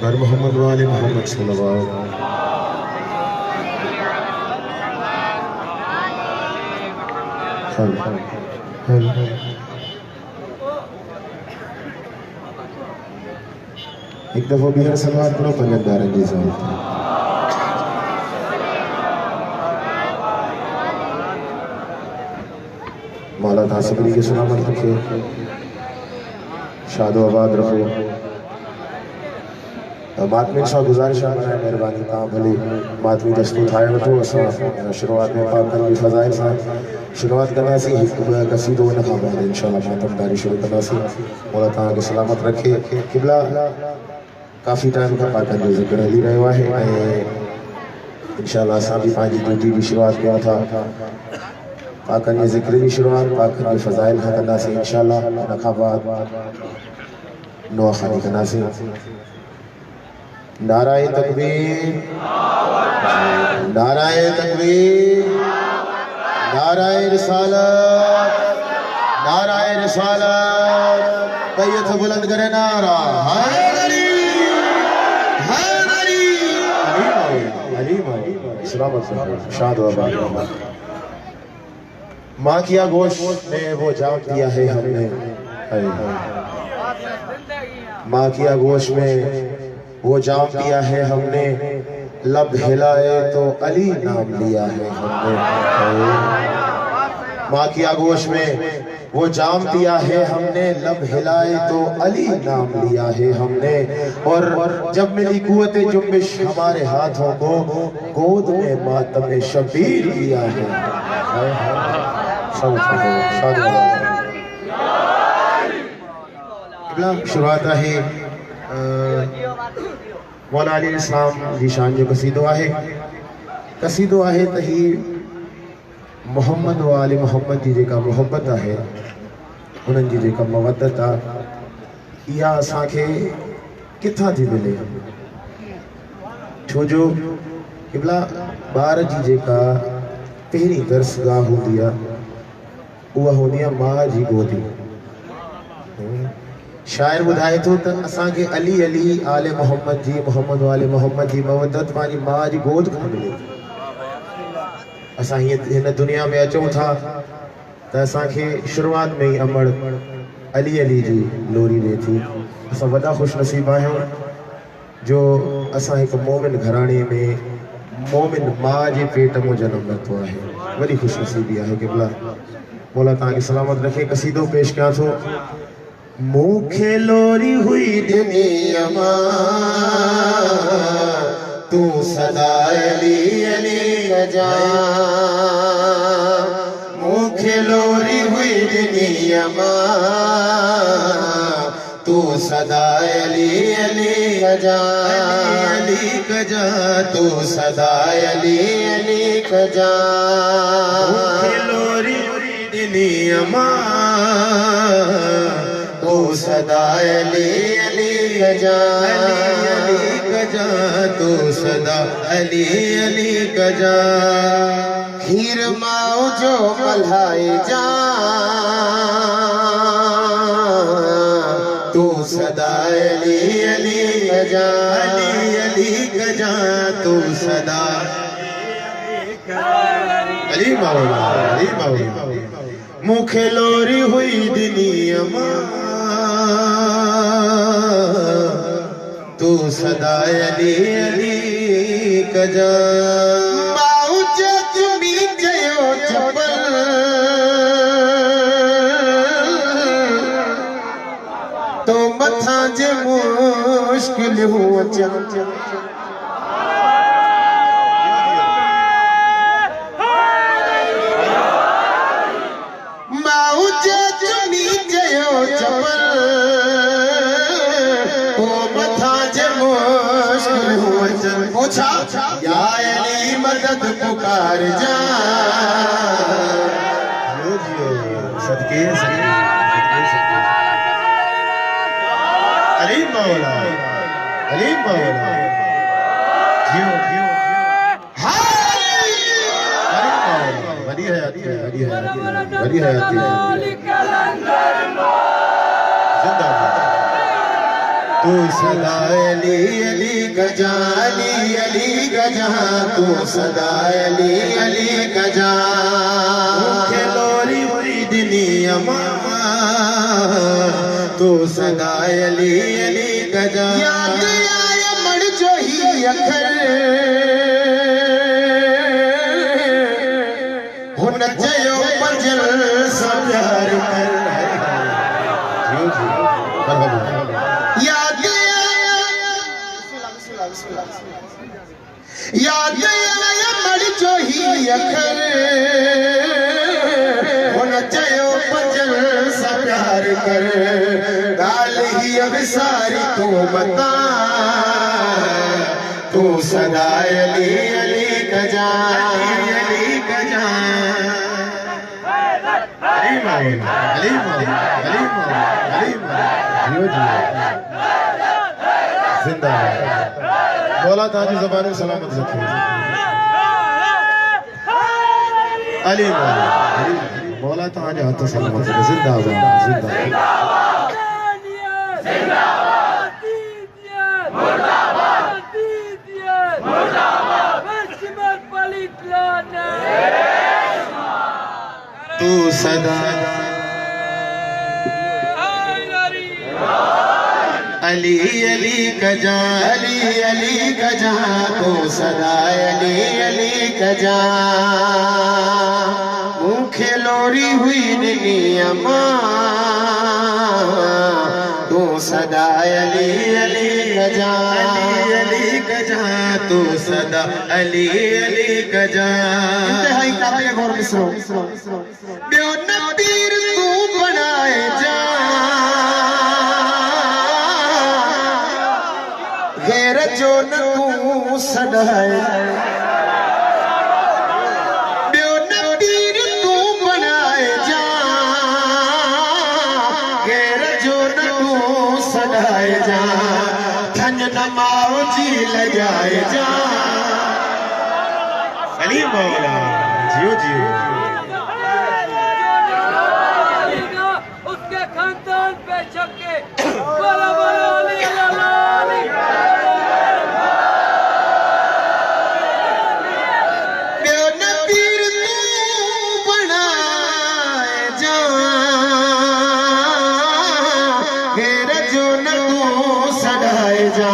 बर मोहम्मद वाले मोहम्मद सल्लल्लाहु अलैहि। एक दफा बिहार सलवार करो पंजदार जी साहब मौला तासबरी की सलामत रखे, शादो आबाद रखो। मातमी सां गुज़ारिश आहे महिरबानी तव्हां भले मातमी दस्तूर ठाहे वठो। असां शुरूआत में पाकनि जी फ़ज़ाइल सां शुरूआत कंदासीं, हिकु ॿ कसीदो इन खां बाद इंशाअल्लाह मातमदारी शुरू कंदासीं। मौला तव्हांखे सलामत रखे। क़िबला काफ़ी टाइम खां पाकनि जो ज़िक्र हली रहियो आहे ऐं इंशाअल्लाह असां बि पंहिंजी ड्यूटी जी शुरूआत कयूं था। पाकनि जे ज़िक्र जी शुरूआत पाकनि जे फ़ज़ाइल खां कंदासीं इंशाअल्लाह। उन खां बाद नुआखानी कंदासीं। नाराए तकबीर, नाराए तकबीर, नाराए रिसालत, नाराए रिसालत। कैयत बुलंद करे नारा हैदरी, हैदरी। अली माई सलामत शाद आबाद। माँ किया गोश्त में वो जाम दिया है हमने, माँ किया गोश्त में वो जाम दिया है हमने, लब हिलाए तो अली नाम लिया है हमने। माँ की आगोश में वो जाम दिया है हमने, लब हिलाए तो अली नाम लिया है हमने। और जब मिली कुव्वत जुम्बिश हमारे हाथों को, गोद में मातम शबीर लिया है। शुरुआत है मौला अली इस्लाम जी शान जो कसीदो आहे। कसीदो आहे त ही मोहम्मद वाले मोहम्मद जी जेका मोहब्बत आहे, उन्हनि जी जेका मवदत आहे, इहा असांखे किथां थी मिले। छो जो क़िबला ॿार जी जेका पहिरीं दर्सगाह हूंदी आहे, उहा हूंदी आहे माउ जी गोदी। शायर ॿुधाए थो त असांखे अली अली आले मोहम्मद जी, मोहम्मद वाले मोहम्मद जी मवदत पंहिंजी माउ जी गोद खां मिले। असां हिन दुनिया में अचूं था त असांखे शुरूआत में ई अमड़ अली अली जी लोरी ॾिए थी। असां वॾा ख़ुशनसीब आहियूं जो असां हिकु मोमिन घराणे में मोमिन माउ जे पेट में जनमु वरितो आहे। वॾी ख़ुशनसीबी आहे। क़िबला मौला तव्हांखे सलामत रखे। कसीदो पेश कयां थो। मूंखे लोरी हुई दुनिया मां, तू सदा अली अली जा। मूंखे लोरी हुई दुनिया मां, तू सदा अली अली जा। अली कजा तू सदा अली अली कजा। मूंखे लोरी हुई दुनिया मां, तू सदा अली अली जा। अली कजा तू सदा अली अली कजा। खीर माओ जो मल्हाए जा, तू सदा अली अली जा। अली अली कजा तू सदा अली मौला, अली मौला। मूंखे लोरी हुई दुनिया मां, तू सदा अली अली कजा। माउ जख्मी कयो जबल, तो मथा जे मुश्किल हुआ चल। माउ जख्मी कयो जबल, पूछा या अली मदद पुकार जा। सदके अली मौला, अली मौला। जियो जियो बड़ी हयाती है, बड़ी हयाती है, बड़ी हयाती है। जिंदा तू सदा अली अली गजा अली गजा तू सदा अली गजा खेलोरी हुई दुनिया मामा तू सदा अली गजा याद आया मर जो ही अखर हो नचयो पंजल सा प्यार कर याद आया मर जो ही अखर हो नचयो पंजल सा प्यार कर गाल ही अब सारी तू बता तू सदा अली अली गजा अली गजा अली माई अली माई अली माई अली माई जिंदा बोला ताजी ज़बान सलामत रखे अली माई बोला ताजी हाथ सलामत रखे जिंदाबाद तू सदा अली अली गजा अली गजा तू सदा अली गजा मुखे लोरी हुई दुनिया मां तू सदा अली गजा तू सदा अली गजा इंतहाई काबिल गौर मिसरो बियो नबीर तू बनाए जा गैर जो न तू सदाए बियो नबीर तू बनाए जा गैर जो न तू सदाए जा धन नमाओ जी लगाए जा अली मौला जियो जियो उसके खानदान पे छक्के बोला बोला अली अली बियो नबीर तू बनाए जा घेर जो न तू सदाए जा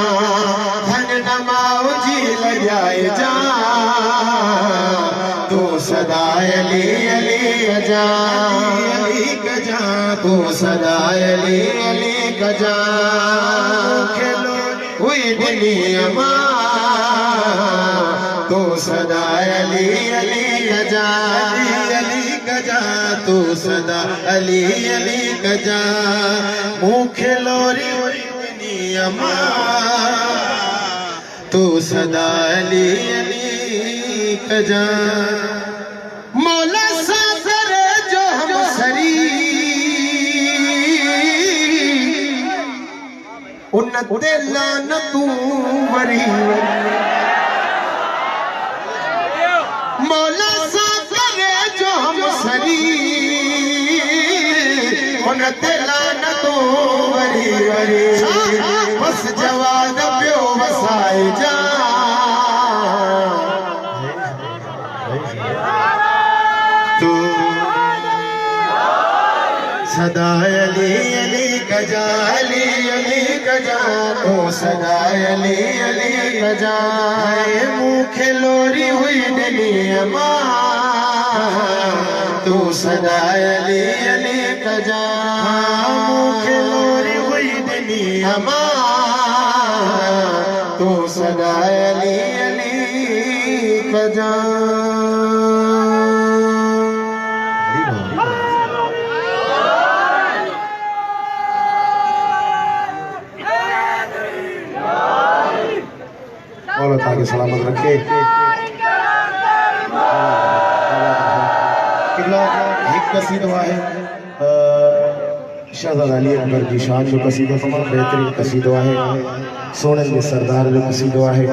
धन नमाओ जी लगाए जा तू सदा अली गजा तू सदा अली गजा खेलो हुई दुनिया मां तू सदा अली गजा तू सदा अली गजा मुखे लोरी हुई दुनिया मां तू सदा अली गजा मौला सागर जो हम सरी उन ते लान तू वरी मौला सागर जो हम सरी उन ते लान तू वरी बस जवान पियो वसाए जा तू सदा अली गजा तू सदा अली गजा मुखे लोरी हुई दुनिया मां तू सदा अली गजा मुखे लोरी हुई दुनिया मां तू सदा अली गजा मौला ताकि सलामत रखे एक कसीदा है शहजादा अली अकबर की शान जो कसीदा तमाम बेहतरीन कसीदा है सोने के सरदार जो कसीदा है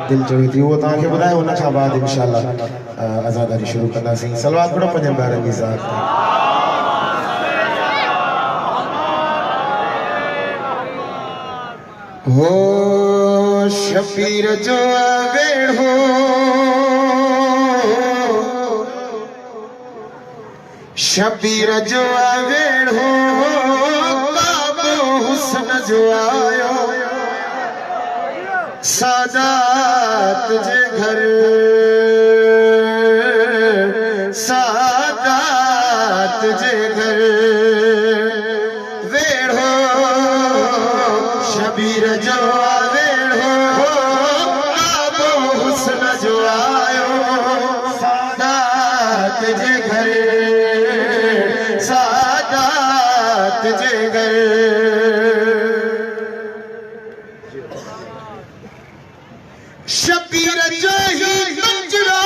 दिल चाहे थी वो तव्हांखे ॿुधायो उन खां बाद इंशाअल्लाह आज़ादारी शुरू कंदासीं सलवात पढ़ो पंजनि ॿारनि जी ज़ात ते हो शबीर जो वेड़ो शबीर जो वेड़ो काबो हुस्न जो आयो सादात जे घर सादात जे घर वेड़ो शबीर जो वेड़ो काबो हुस्न जो आयो सादात जे घर सादात जे घर शबीर जो ही मंजरो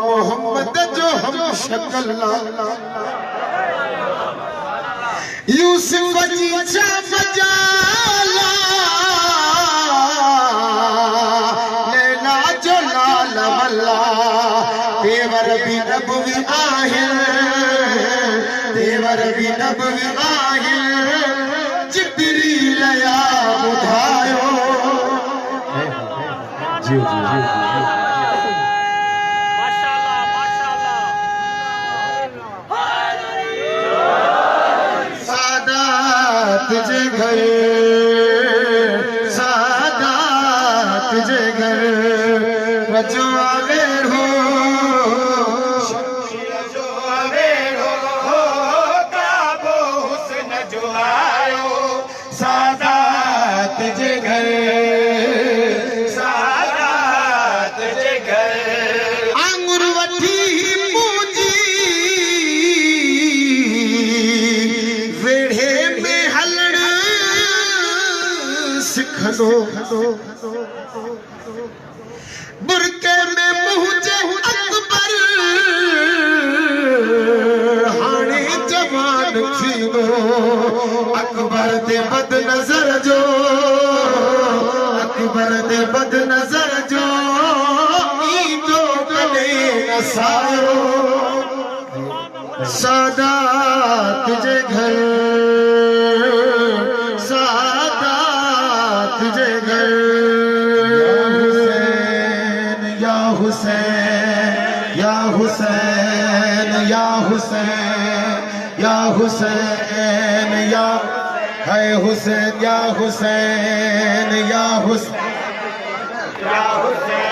मोहम्मद जो हम शक्ल यूसुफ जी मजाला लैला जो लाल वल्ला तेवर भी नबवी आहिर तेवर भी नबवी आहिर जिब्रील या बुधायो जी जी जी माशाल्लाह माशाल्लाह सादात जे घर सादात जे घर रजो वेड़ो जो वेड़ो काबो हुस्न जो आयो सादात जे घर सादात जे घर आंगुर वठी पूजी वेढ़े में हलण सिखंदो बुरके में मुंहिंजे अकबर हाणे जवान थींदो अकबर ते बद नज़र जो अकबर ते बद नज़र जो ईंदो कॾहिं न सायो सादात जे घर सादात जे घर या हुसैन या हुसैन या हुसैन या हुसैन या है हुसैन या हुसैन या हुसैन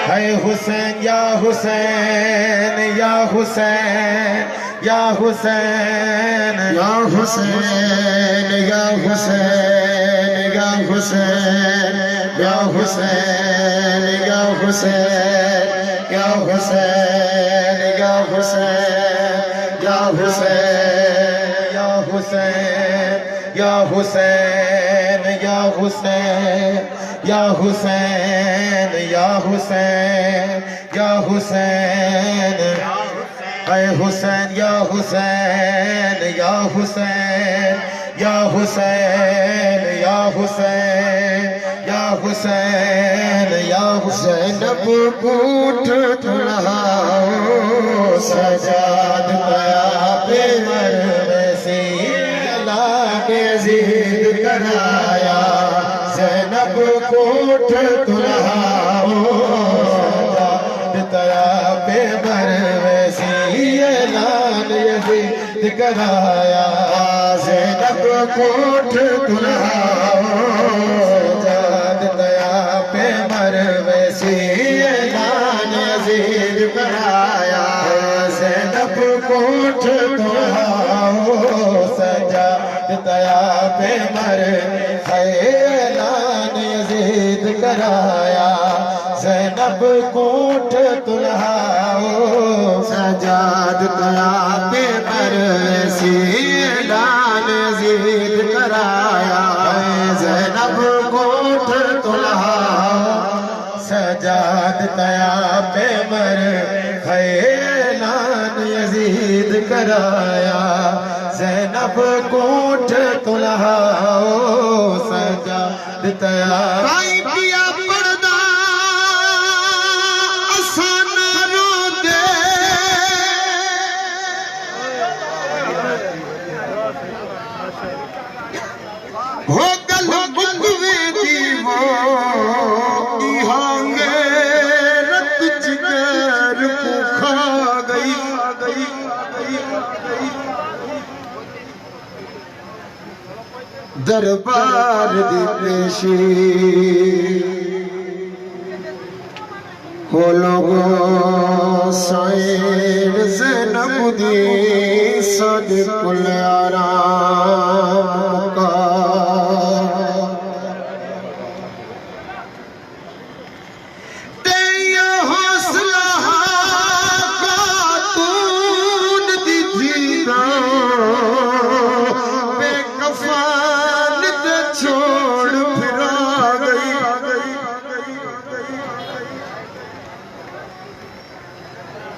है हुसैन या हुसैन या हुसैन या हुसैन या हुसैन या हुसैन या हुसैन या हुसैन या हुसैन या हुसैन या हुसैन या हुसैन या हुसैन या हुसैन या हुसैन या हुसैन या हुसैन या हुसैन है हुसैन या हुसैन या हुसैन या हुसैन या हुसैन या हुसैन या हुसैन बूट तुड़ाओ सजाद पाया पे मरवे से अल्लाह के जिद कराया ज़ैनब कोठ तुड़ाओ तया पे मरवे से ऐलान यज़ीद कराया ज़ैनब कोठ तुड़ाओ जाद तया पे मरवे से ऐलान यज़ीद कराया ज़ैनब कोठ तुड़ाओ सजाद तया पे मर ऐलान यज़ीद कराया ज़ैनब कोठ तुड़ाओ सजाद तया पे मरसी ऐलान यज़ीद कराया ज़ैनब कोठ तुड़ाओ सजाद तया पे मर ऐलान यज़ीद कराया ज़ैनब कोठ तुड़ाओ सजाद तया पिया पर्दा असान रो दे दरबार दी पेशी हो लोगो साइड ज़ैनब दी सदकुल आराम का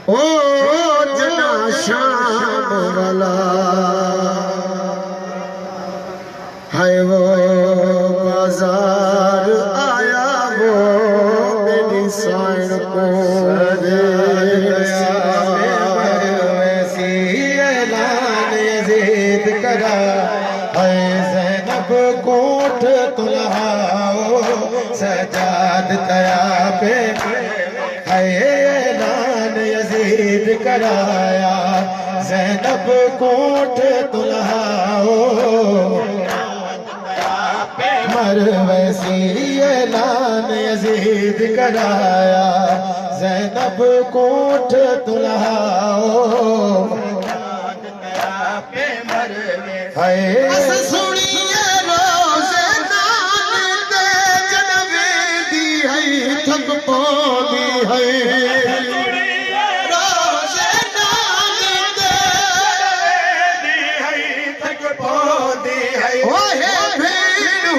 ओ जना शाम वाला है वो बाजार आया वो मेरी साइड को वैसी ऐलान यजीद करा है ज़ैनब कोट तुल्हाओ सजाद तया पे है यजीद कराया ज़ैनब कोट तुल्हाओ मर वैसी ऐलान यजीद कराया ज़ैनब कोट तुल्हाओ है सुनिए रोज़े नाम दे जनवे दी है थक पौधी है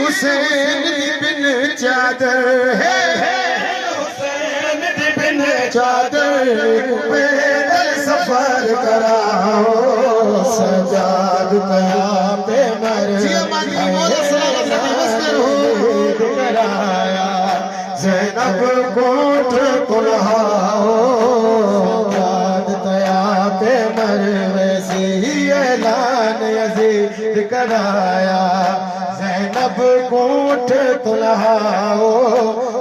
हुसैन बिन चादर है हुसैन बिन चादर पैदल सफर कराओ सजाद तया पे मर कराया ज़ैनब कोट तुल्हाओ सजाद तया पे मर वैसी ऐलान यजीद कराया ज़ैनब कोट तुल्हाओ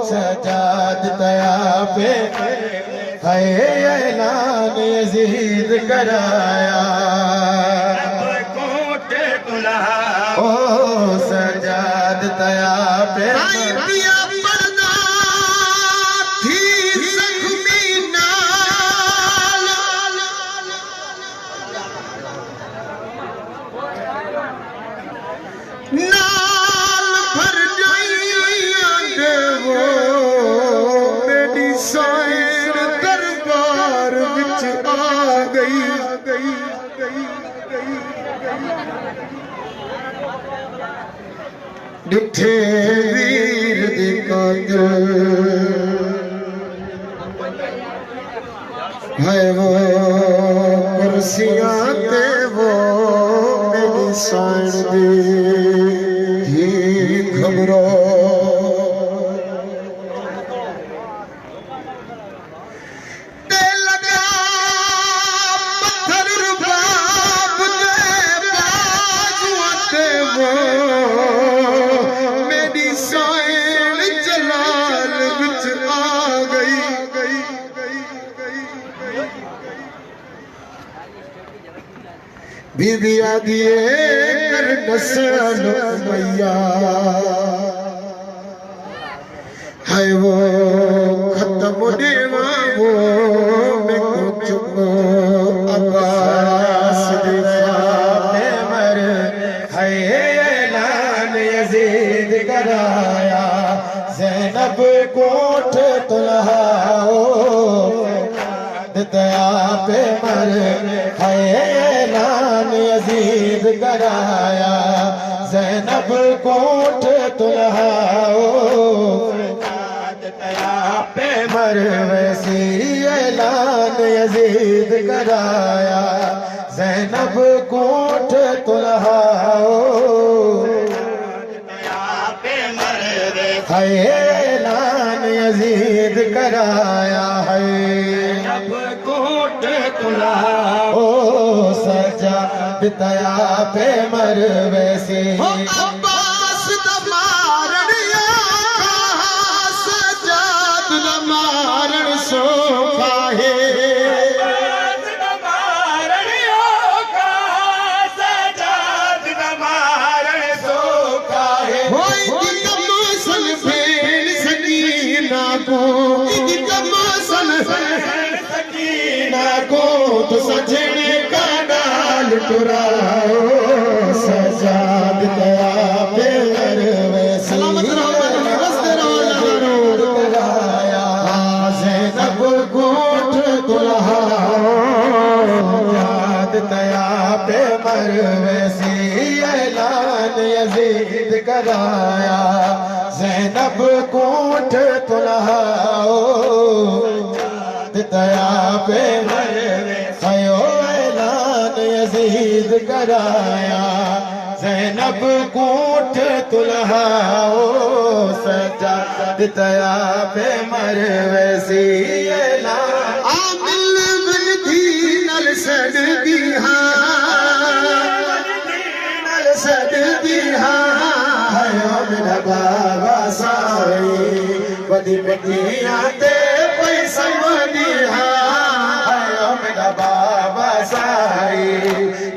सजाद तया पे है ऐलान यजीद कराया कोट तुल्हाओ सजाद तया पे डिठे वीर दी कातिल है वो कुर्सियां ते वो मेरी साइड दी खबरों बीबिया दिए कर नस्ल मैया है वो खत्म देवा वो मैं को चुको अब्बास दिफाते मर है ऐलान यजीद कराया ज़ैनब कोट तुल्हाओ दया पे मर है ऐलान यजीद कराया ज़ैनब कोट तुल्हाओ दया पे मर वैसी ऐलान यजीद कराया ज़ैनब कोट तुल्हाओ दया पे मर है ऐलान यजीद कराया है कोट तुल्हाओ सजाद तया पे मर वैसे अब्बास दमारण सजाद दमारण सोफा है कोट सजने का डाल टुराओ सजाद दया पे सलामत कराया ज़ैनब कोट दुल्हाओ सजाद दया पे मरवैसी ऐलान यजीद कराया ज़ैनब कोट दुल्हाओ दया पे खयो ऐलान यजीद कराया ज़ैनब कोट तुल्हाओ सजाद दया पे मरवैसी ऐलान आमिल बन दी नल सद दी नल सद दी हयो मेरा बाबा साई बदी मिट्टियां ते बाबा साई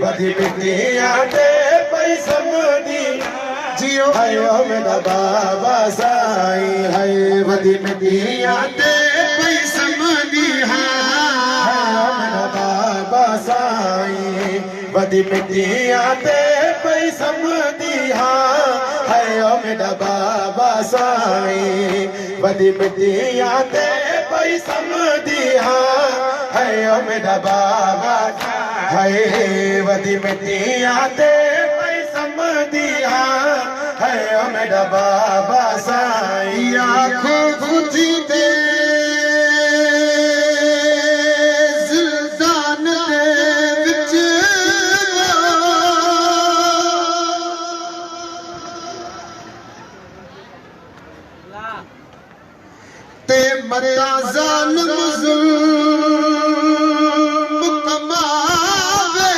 बदी मिट्टियां दे पैसा मोदी जियो हयो मेरा बाबा साई है बदी मिट्टियां दे पैसा मोदी हयो मेरा बाबा साई बदी मिट्टियां दे पैसा मोदी हयो मेरा बाबा साई बदी मिट्टियां दे पैसा मोदी है मेरा बाबा है वदी मिट्टियां दे पैसा दिया है मेरा बाबा साई आँखों खुदी दे ज़िल्दान दे विच ते मता ज़ालिम ज़ुल्म कमावे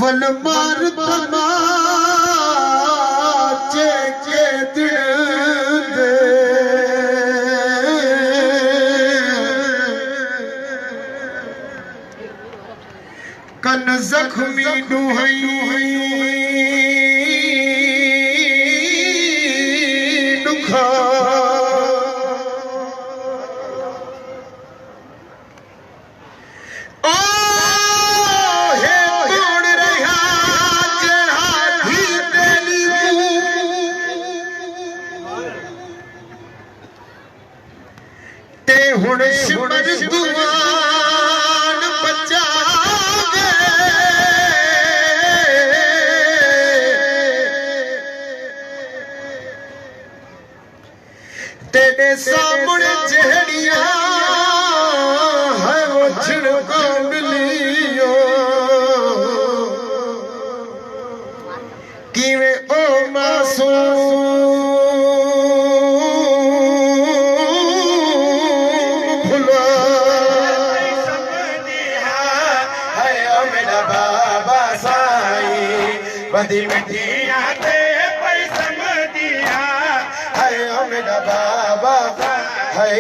वन मार तमाचे के दिल दे कन जख्मी दुहई दुखा ओ हे तोड़ रहा जड़ा धी तेली ते हुण शिमर दुआन बचा तेरे सामने जहड़िया है वो छिड़को मिलियो किवे ओ मासूम भुला है ओ मेरा बाबा साई बदी मिट्टियां दे पैसा दिया है ओ मेरा बाबा है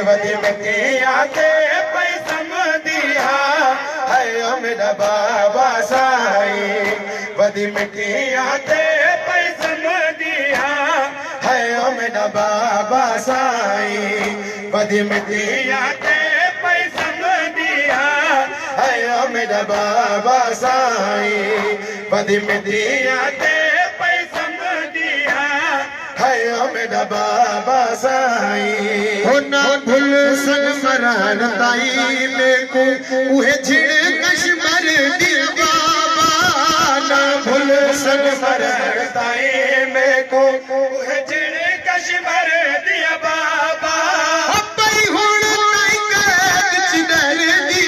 वदी मिट्टियां दे पैसा दिया है ओ मेरा बाबा साई वदी मिट्टियां दे पैसा दिया है ओ मेरा बाबा साई वदी मिट्टियां दे पैसा दिया है ओ मेरा बाबा साई वदी मिट्टियां दे पैसा दिया है ओ मेरा बाबा साई हो ना भूल सन मरण ताई में को उहे झिड़ कश्मर दी बाबा ना भूल सन मरण ताई में को उहे झिड़ कश्मर दिया बाबा अपई हुण नहीं कैद च डर दी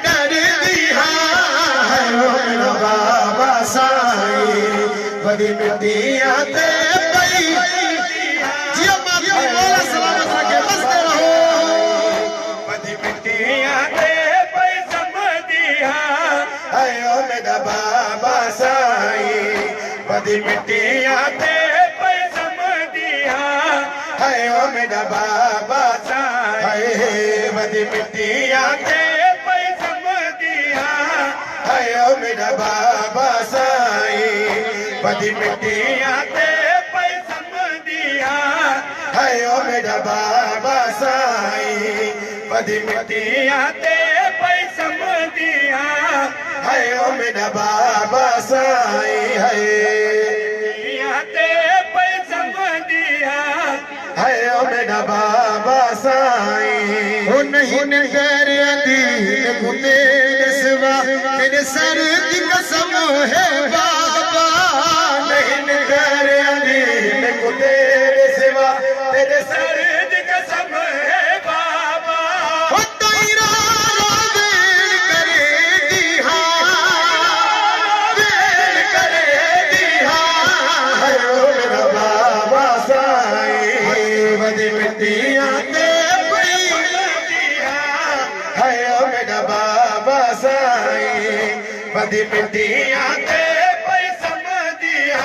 डर दी है ओ मेरा बाबा साई बदी मिट्टियां दे पई जिया माता बोला सलामत रखे बसते रहो बदी मिट्टियां दे पई समदिया है ओ मेरा बाबा साई बदी मिट्टियां दे पई समदिया है ओ मेरा बाबा साई बदी मिट्टियां दे पई समदिया है ओ मेरा बाबा साई बदी मिट्टियां ते पई समदियां है ओ मेरा बाबा साईं बदी मिट्टियां ते पई समदियां है ओ मेरा बाबा साईं है ते पई समदियां है ओ मेरा बाबा साईं ओ नहीं नगर अदीन गुने सिवा तेरे सर की कसम है बाबा नहीं नगर अदीन को तेरे सिवा तेरे सर की कसम है बाबा ओ तेरा वेल करे दिहा वेल करे दिहा है ओ मेरा बाबा साईं बदी मिट्टियां ते पई समदियां है ओ मेरा बाबा साईं बदी मिट्टियां ते पई समदियां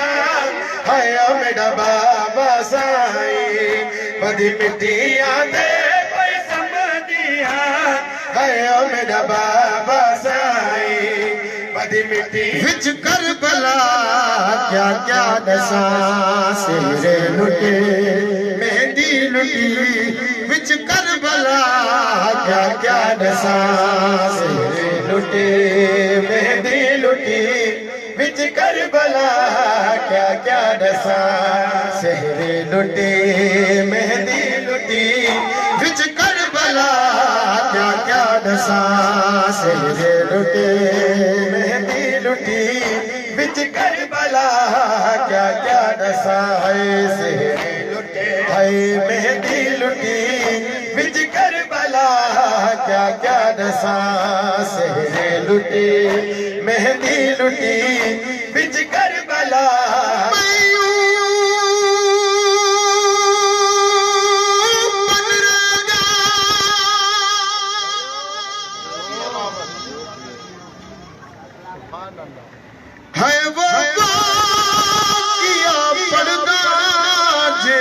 है ओ मेरा बाबा साईं बदी मिट्टियां ते पई समदियां है ओ मेरा बाबा साईं बदी मिट्टी विच करबला क्या क्या दसा सिरे लुटे मेहंदी लुटी विच करबला क्या क्या दसा सिरे लुटी मेहंदी लुटी विच करबला क्या क्या दसा सहरे लुटी मेहंदी लुटी विच करबला क्या क्या दसा सिरे लुटे मेहंदी लुटी विच करबला क्या क्या दसा है सहरे लुटे है मेहंदी लुटी विच करबला क्या क्या दसा सहरे लुटी मेहंदी लुटी विच करबला है वो किया पड़दा जे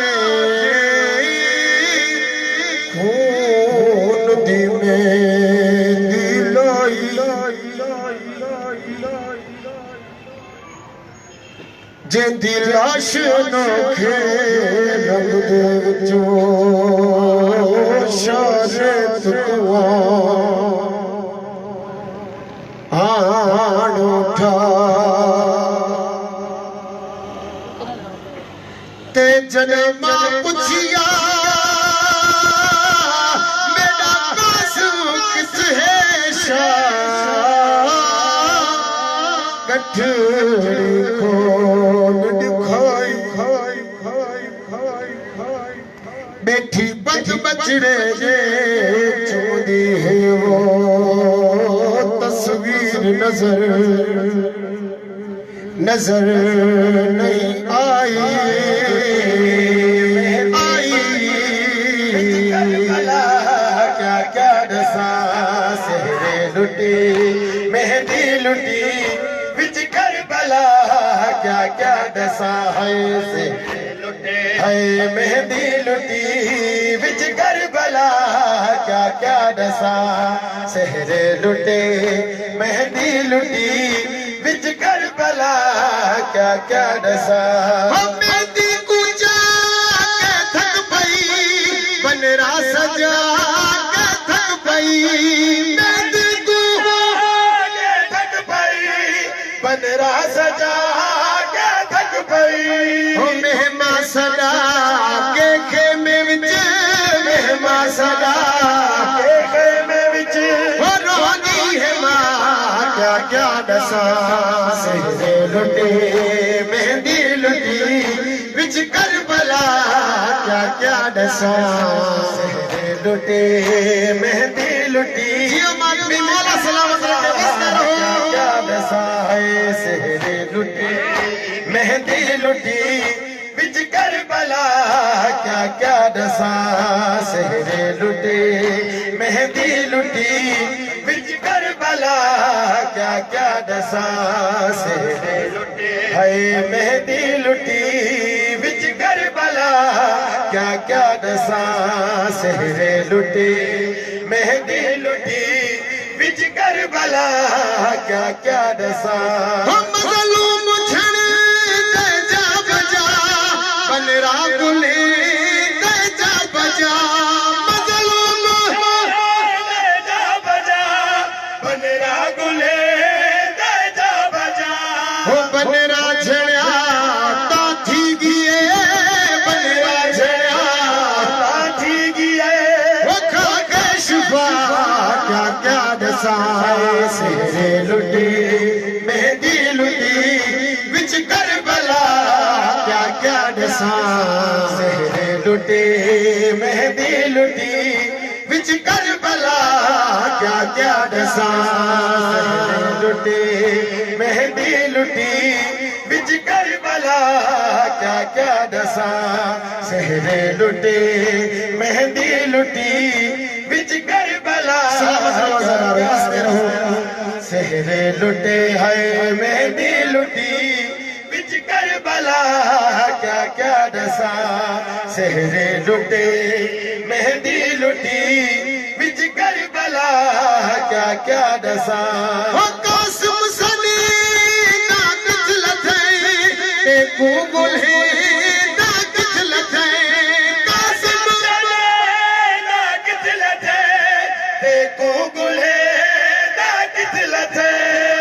खून दी में दिलाई जे दिलाश नोखे रंग दे विचों शारत कुआ आन उठा ते जन्म पुछिया मेरा कासम किस है शाह गठड़ी खोल दिखाई बैठी बच बचड़े जे चूंदी है वो तस्वीर नजर नजर नहीं आई करबला क्या क्या दसा सहरे लुटी मेहंदी लुटी विच करबला क्या क्या दसा है सहरे लुटे है मेहंदी लुटी विच करबला क्या क्या दसा सहरे लुटे मेहंदी लुटी विच करबला क्या क्या दसा मेहंदी कुचा के थक पई बनरा सजा के थक पई मेहंदी तू के थक पई बनरा सजा के थक पई ओ मेहमा सदा के खेमे विच मेहमा सदा के खेमे विच ओ रोगी है मां क्या क्या दसा सहरे लुटे मेहंदी लुटी विच करबला क्या क्या दसा सहरे लुटे मेहंदी लुटी मौला सलामत रखे बस करो क्या दसा है सहरे लुटे मेहंदी लुटी विच करबला क्या क्या दसा सहरे लुटे मेहंदी लुटी विच करबला क्या क्या दसा सहरे लुटे है मेहंदी लुटी विच करबला क्या क्या दसा सहरे लुटे मेहंदी लुटी विच करबला क्या क्या दसा हम मजलूम छण बनरा गुले जा बजा मजलूम जा बजा बनरा गुले जा बजा हो बनरा झड़िया ता थी गिए बनरा झड़िया ता थी गिए वो खा के शुभा क्या क्या दसाए सेरे लुटी मेहंदी लुटी विच करबला क्या क्या दसा सेरे लुटी मेहंदी लुटी विच करबला क्या क्या दसा सेरे लुटी मेहंदी लुटी विच करबला क्या क्या दसा सेरे लुटी मेहंदी लुटी विच करबला सेहरे लुटे है मेहंदी लुटी बिच करबला क्या क्या दसा सेहरे लुटे मेहंदी लुटी बिच करबला क्या क्या दसा हो कासिम सनी ना किचलत है एकू गुल्हे ना किचलत है कासिम सनी ना किचलत है एकू गुल्हे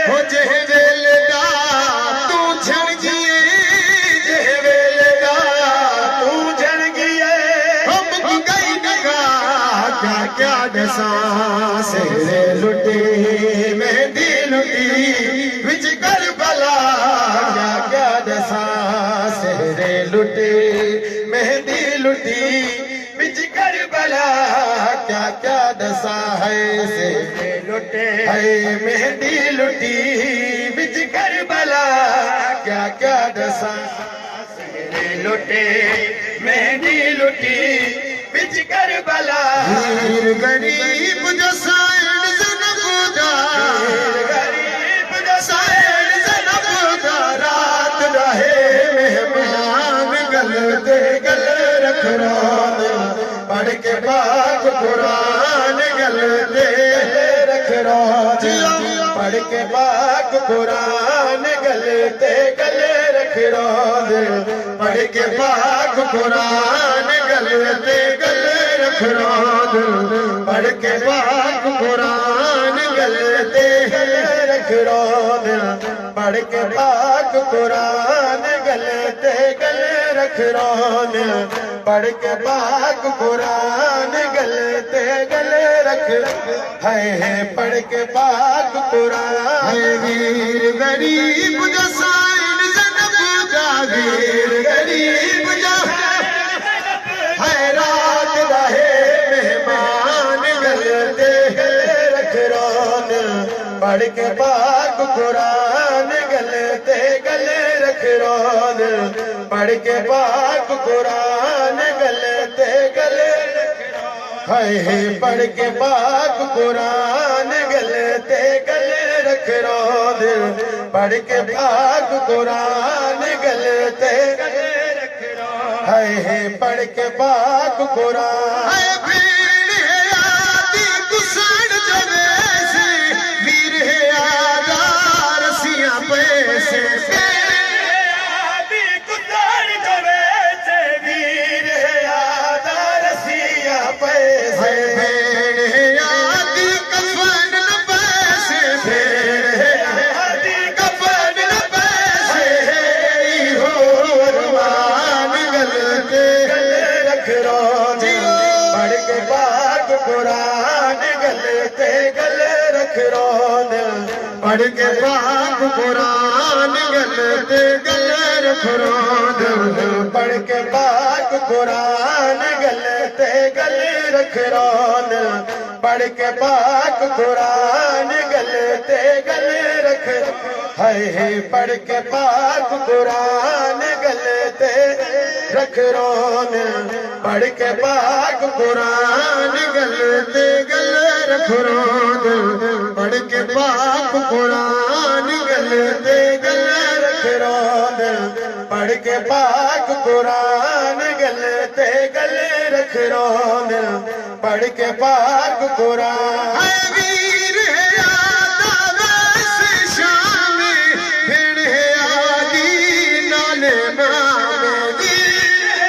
हो जह वेलदा तू झड़ गिए जह वेलदा तू झड़ गिए हम गई नगा क्या क्या दसा सेरे लुटे मेहंदी लुटी विच करबला क्या क्या दसा सेरे लुटे मेहंदी लुटी विच करबला क्या क्या दसा है सेरे लुटे है मेहंदी लुटी बिच करबला क्या क्या दसा सेरे लुटे मेहंदी लुटी बिच करबला वीर गरीब जो साइड ज़नबुदा गरीब जो साइड ज़नबुदा रात रहे मेहमान गल दे गल रखना पढ़ के पाक कुरान गल दे रखना पढ़ के पाक कुरान गलते गले रखना पढ़ के पाक कुरान गलते गले रखना पढ़ के पाक कुरान गलते गले रखना पढ़ के पाक कुरान गलते गले रखना पढ़ के पाक कुरान गलते गले रख है पढ़ के पाक कुरान वीर गरीब जो साइड ज़नबुदा वीर गरीब जो है रात रहे मेहमान गलते रख रोन पढ़ के पाक कुरान गलते गले रख रोन पढ़ के पाक कुरान गलते गले है पढ़ के पाक कुरान गलते गले रख रोद पढ़ के पाक कुरान गलते गले रख रोद है पढ़ के पाक कुरान वीर है आदि कुसण जवैसे वीर है आदा रसियां पैसे आदि कुसण जवैसे वीर है आदा रसियां पैसे भेड़ है आदि कफन न पैसे भेड़ है आदि कफन न पैसे हो अरमान गलते गले रख रोज पढ़ के पाक कुरान गलते गले रख रोज पढ़ के पाक कुरान गलते गले रख रोज पढ़ के पाक कुरान गलते गले रख रोन पढ़ के पाक कुरान गलते गले रख है पढ़ के पाक कुरान गलते रख रोन पढ़ के पाक कुरान गलते गले रख रोन पढ़ के पाक कुरान गलते गले रख रोन पढ़ के पाक कुरान गलते गले रख रोन पढ़ के पाक कुरान वीर है आदा वैसे शाम फिर है आदि नाले मामे वीर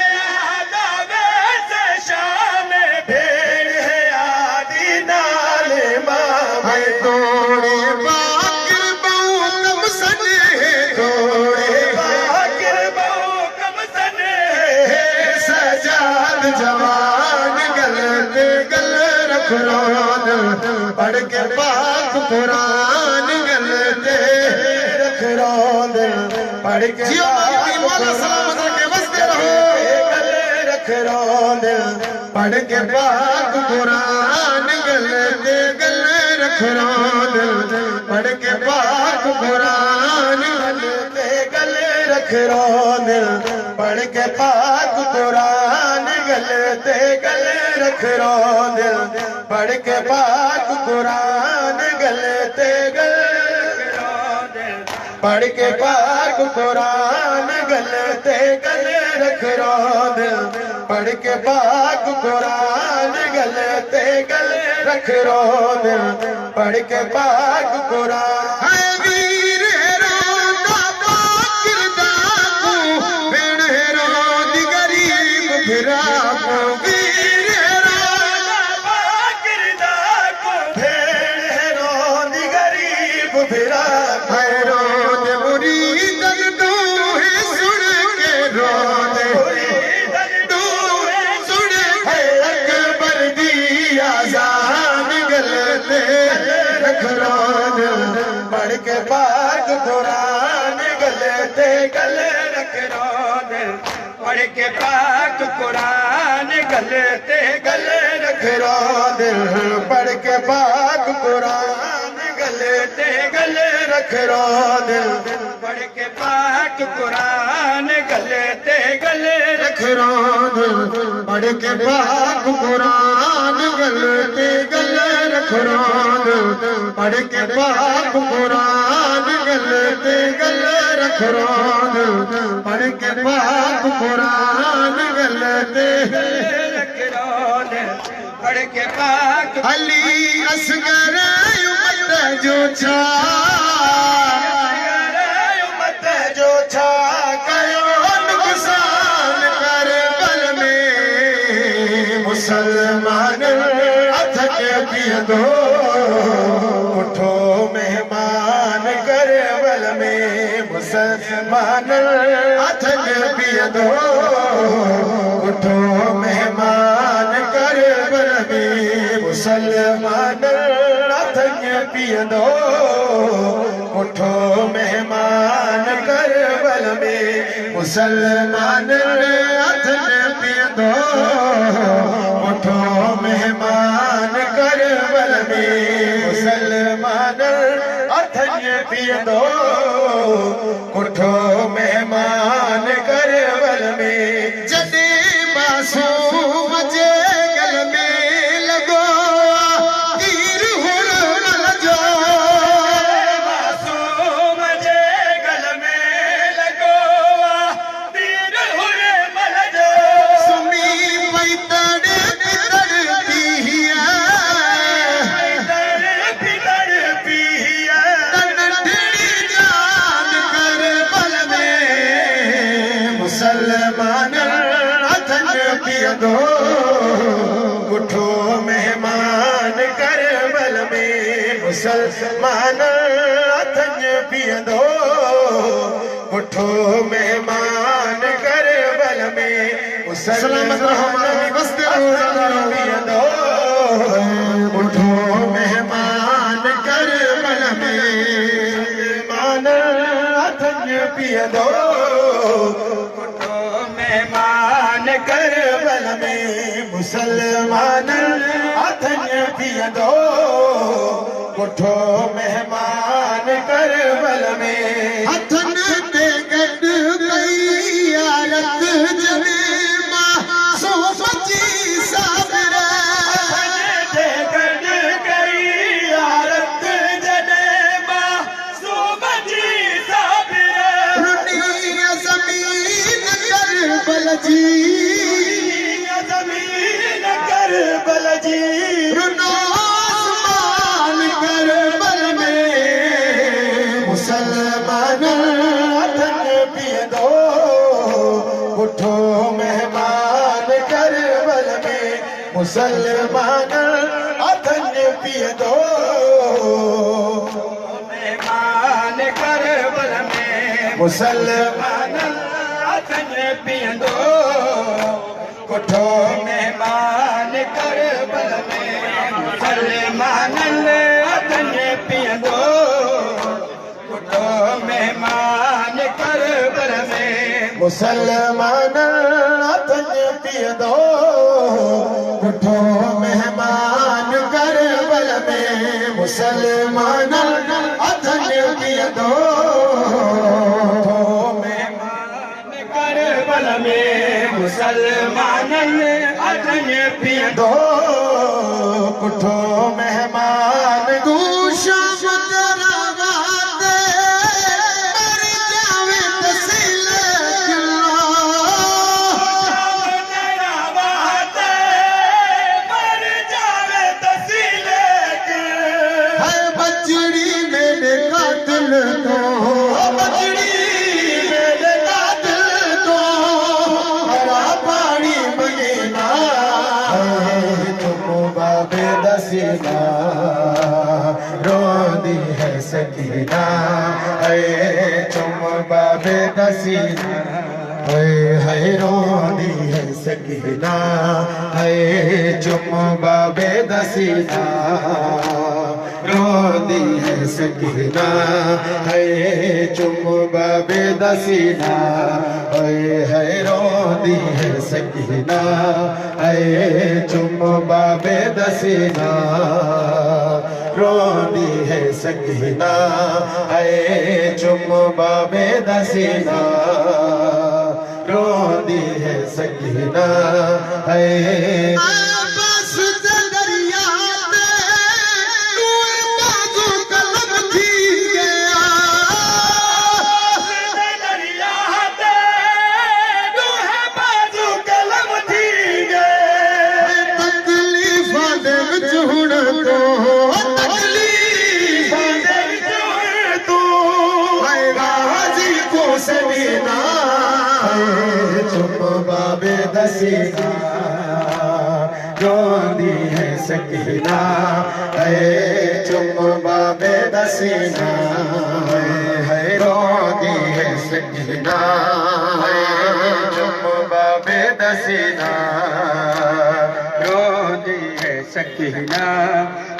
रखरोन पढ़ के पाक कुरान गल ते रखरोन पढ़ के सलामत के वस्ते रहो गल रखरोन पढ़ के पाक कुरान गल ते गल रखरोन पढ़ के पाक कुरान गल ते गल रखरोन पढ़ के पाक कुरान गल ते गल रखरोन पढ़ के पाक कुरान गल ते गल पढ़ के पाक कुरान गल ते गल रखरोन पढ़ के पाक कुरान गल ते गल रखरोन पढ़ के पाक कुरान वीर रोंदा पाकिरदा को भेण रोंदी गरीब फिरा को वीर रोंदा पाकिरदा को भेण रोंदी गरीब फिरा रोंद मुरीदन तू ही सुन के रोंद मुरीदन तू ही सुन के अकबर दी आजान गल ते रखरोन पढ़ के पाक कुरान गल ते गल रखरोन पढ़ के पाक कुरान गल ते गल रखरोन पढ़ के पाक कुरान गल ते गल रखरोन पढ़ के पाक कुरान गल ते गल रखरोन पढ़ के पाक कुरान गल ते गल रखरोन पढ़ के पाक कुरान गल ते गल रखरोन पढ़ के पाक कुरान गल ते रखरोन पढ़ के पाक अली असगर उम्मत जो छा उम्मत जो छा कयो नुकसान कर बल में मुसलमान अथक पियदो उठो मेहमान कर बल में मुसलमान अथक पियदो उठो मेहमान कर बल में मुसलमान अथक पियदो उठो मेहमान कर बल में मुसलमान अथक पियदो उठो मेहमान कर बल में मुसलमान अथक पियदो उठो मेहमान कर बल में जॾे मासूम जे गल में लगो तीर हुर मल जो मासूम जे गल में लगो तीर हुर मल जो सुमी पई तड़पी है तड़पी है तड़पी जान कर बल में मुसलमान अथन पियदो उठो मेहमान कर बल में मुसलमान अथन पियदो उठो मेहमान कर बल में सलामत रहमान वस्ते पियदो उठो मेहमान कर बल में मेहमान अथन पियदो उठो मेहमान कर बल में मुसलमान अथन पियदो उठो मेहमान कर बल में अथन ते गड गई आरत जने मासूम जी साबिर अथन ते गड गई आरत जने मासूम जी साबिर रुनी ज़मीन कर बल जी ज़मीन कर बल जी रुनो आसमान कर बल में मुसलमान अथन पियदो उठो मेहमान कर बल में मुसलमान अथन पियदो मेहमान कर बल में मुसलमान अथन पियदो उठो मेहमान कर बल में मुसलमान अथन पियदो उठो मेहमान करबल में मुसलमान अथन पियदो मेहमान करबल में मुसलमान अथन पियदो उठो मेहमान तू रोदी है सकीना ऐ चुम बाबे दसीना है रोदी है सकीना है चुम बाबे दसीना रोदी है सकीना है चुम बाबे दसीना है रोदी है सकीना है चुम बाबे दसीना रोदी है सकीना है चुम बाबे दसीना रोदी है सकीना है बाबे दसीना रोदी है सकीना है चुम बाबे दसीना है रोदी है सकीना है चुम बाबे दसीना रोदी है सकीना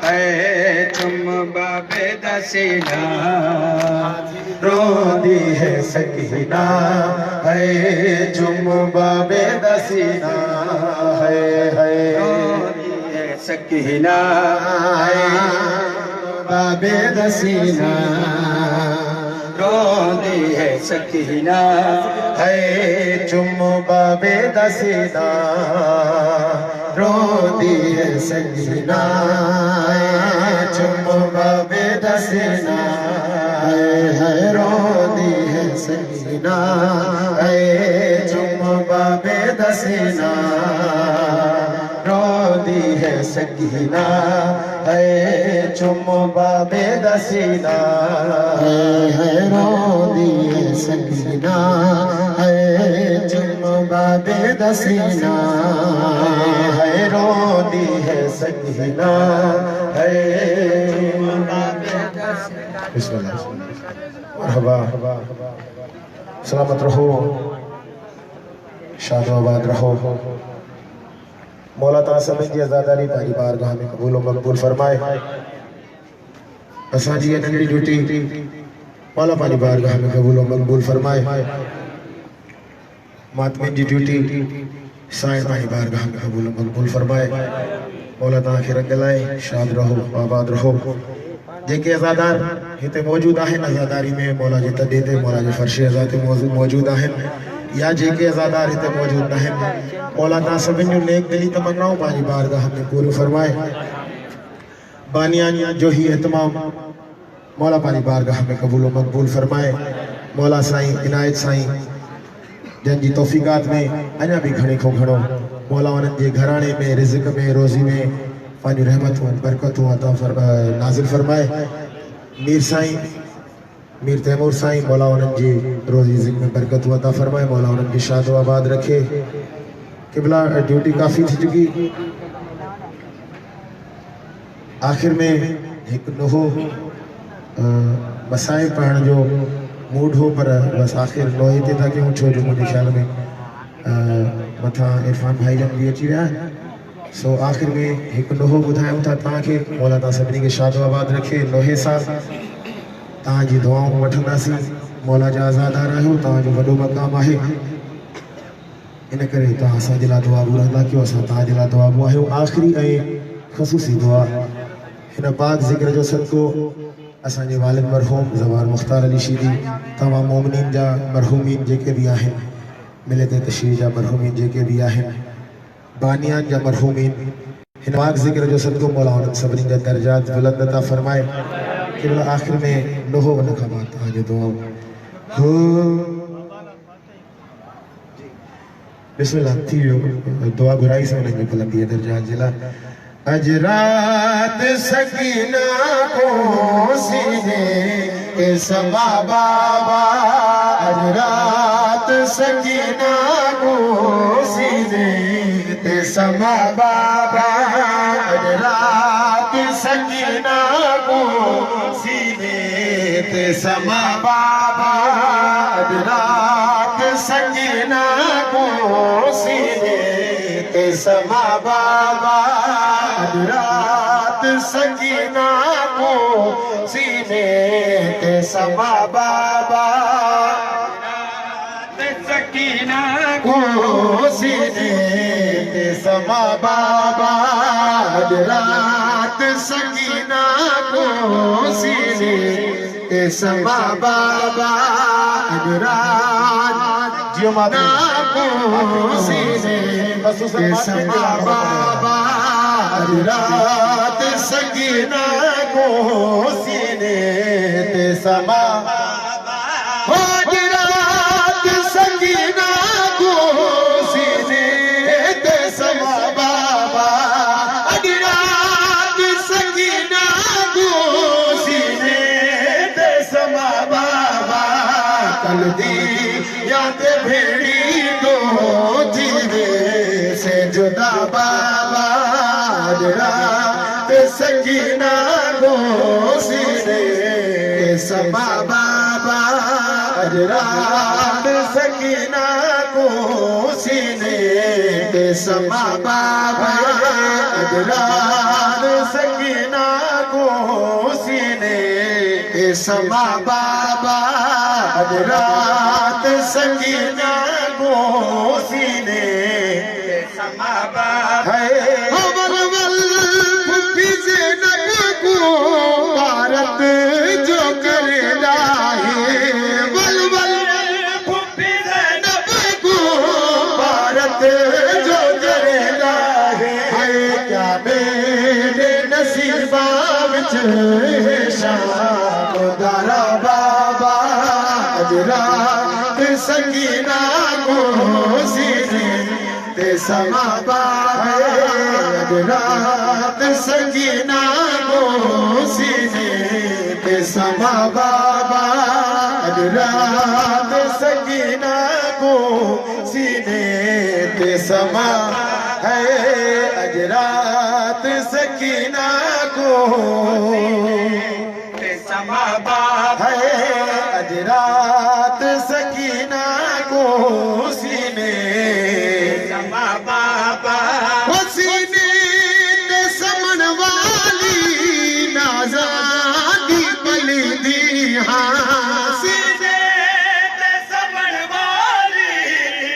है चुम बाबे दसीना रोदी है सकीना है चुम बाबे दसीना है रोदी है सकीना है बाबे दसीना रोदी है सकीना है चुम बाबे दसीना रोदी है सकीना है चुम बाबे दसीना है रोदी है सकीना है चुम बाबे दसीना रोदी है सकीना है चुम बाबे दसीना है रोदी है सकीना है चुम बाबे दसीना है रोदी है सकीना है मरहबा सलामत रहो शादाबाद रहो मौला ताला सभिनी जी आज़ादारी पारी बारगाह में कबूल व मक़बूल फरमाए असांजी नंढड़ी ड्यूटी मौला पारी बारगाह में कबूल व मक़बूल फरमाए मातमिन जी ड्यूटी साईं पारी बारगाह में कबूल व मक़बूल फरमाए मौला ताला खे रंग लाए शाद रहो आबाद रहो जेके अज़ादार हिते मौजूद आहिनि अज़ादारी में मौला जे तॾे ते मौला जे फर्श अज़ा ते मौजूद आहिनि या जेके अज़ादार हिते मौजूद न आहिनि मौला तव्हां सभिनी जूं नेक दिली तमन्नाऊं पंहिंजी बारगाह में पूरी फरमाए बानियान जो ही एहतमाम मौला पंहिंजी बारगाह में कबूल व मक़बूल फरमाए मौला साईं इनायत साईं जंहिंजी तौफ़ीक़ात में अञा भी घणे खां घणो मौला उन्हनि जे घराणे में रिज़्क़ में रोज़ी में पानी रहमतूं बरकतूं अता नाज़िल फरमाए मीर साईं मीर तैमूर साईं मौला उन्हनि जी रोज़ी ज़िक में बरकतूं अता फरमाए मौला उन्हनि खे शादो आबाद रखे क़िबला ड्यूटी काफ़ी थी चुकी आख़िर में एक नहो मसाइब पढ़ण जो मूड हो पर बस आख़िर लोहे ते था कयूं छो जो मुंहिंजे ख़्याल में मथां इरफान भाई जन भी अची विया सो आख़िर में एक लोहो ॿुधायूं था तव्हांखे मौला तव्हां सभिनी खे शादो आबाद रखे लोहे सां तव्हांजी दुआऊं वठंदासीं मौला जा आज़ादार आहियो तव्हांजो वॾो मक़ाम आहे इन करे तव्हां असांजे लाइ दुआ घुरंदा कयो असां तव्हांजे लाइ दुआ घुरायूं आख़िरी ऐं ख़ुसूसी दुआ हिन पाक ज़िक्र जो सदको असांजे वालिद मरहूम ज़वार मुख़्तार अली शीदी तमाम मोमिनीन जा मरहूमीन जेके भी आहिनि मिलत तशरीह जा मरहूमीन जेके भी आहिनि बानियान जा मरहूमीन हिन पाक ज़िक्र जो सदको मौला उन्हनि सभिनी जा दर्जात बुलंद अता फरमाए केवल आख़िर में लोहो वन खां बाद तव्हांजो दुआ हो बिस्मिल्लाह थी वियो दुआ घुराई से उन्हनि जी बुलंदी दर्जात जे लाइ अज रात सकीना को सीने के समा बाबा अज रात सकीना को सीने के समा बाबा अज रात सकीना को सीने के समा बाबा अज रात सकीना को सीने के समा बाबा रात सकीना को सीने के समा बाबा सकीना को सीने के समा बाबा रात सकीना को सीने के समा बाबा रात जियो माता को सीने के समा बाबा रात सकीना को सीने ते समा रात सकीना को सीने ते समा बाबा रात सकीना को सीने ते समा बाबा कल दी याद भेड़ी दो जीवे से जुदा बाबा रात सकीना को सीने के समा बाबा रात सकीना को सीने के समा बाबा रात सकीना को सीने के समा बाबा रात सकीना को सीने के समा बाबा भारत जो करेला है बलबल को भारत जो करेला है क्या मेरे नसीबा विच शाम दारा बाबा रात सकीना को सीने ते समा बाबा रात सकीना को सीने ते समा बाबा रात सकीना को सीने ते समा है अज रात सकीना को ते समा बाबा है अज रात सकीना को सीने समा बाबा सीने ते समन वाली नाज़ादी पली दी सीने ते समन वाली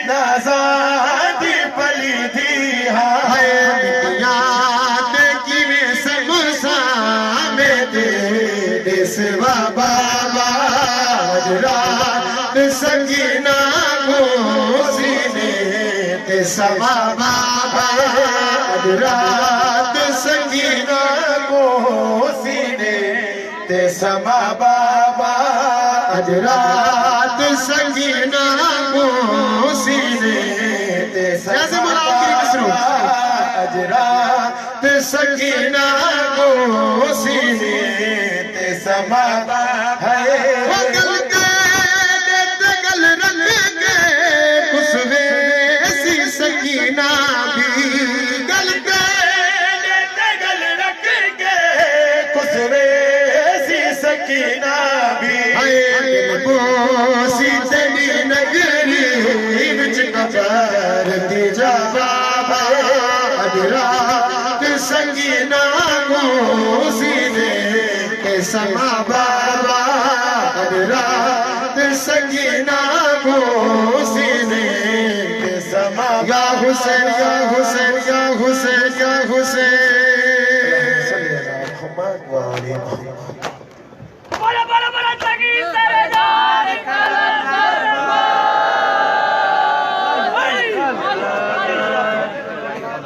नाज़ादी पली दी याद किवे समसा में दे सिवा बाबा रात सकीना को सीने ते समा बाबा रात सकीना को सीने ते समा बाबा रात सकीना को सीने ते समा रात सकीना को सीने ते समा है सकीना भी गल रख के कुसवे सी सकीना भी बोसी तेरी नगरी विच कबर दी जा बाबा रात सकीना को सीने के समा बाबा रात सकीना को सीने के समा या हुसैन या हुसैन या हुसैन या हुसैन सल्ली अला मोहम्मद व आले मोहम्मद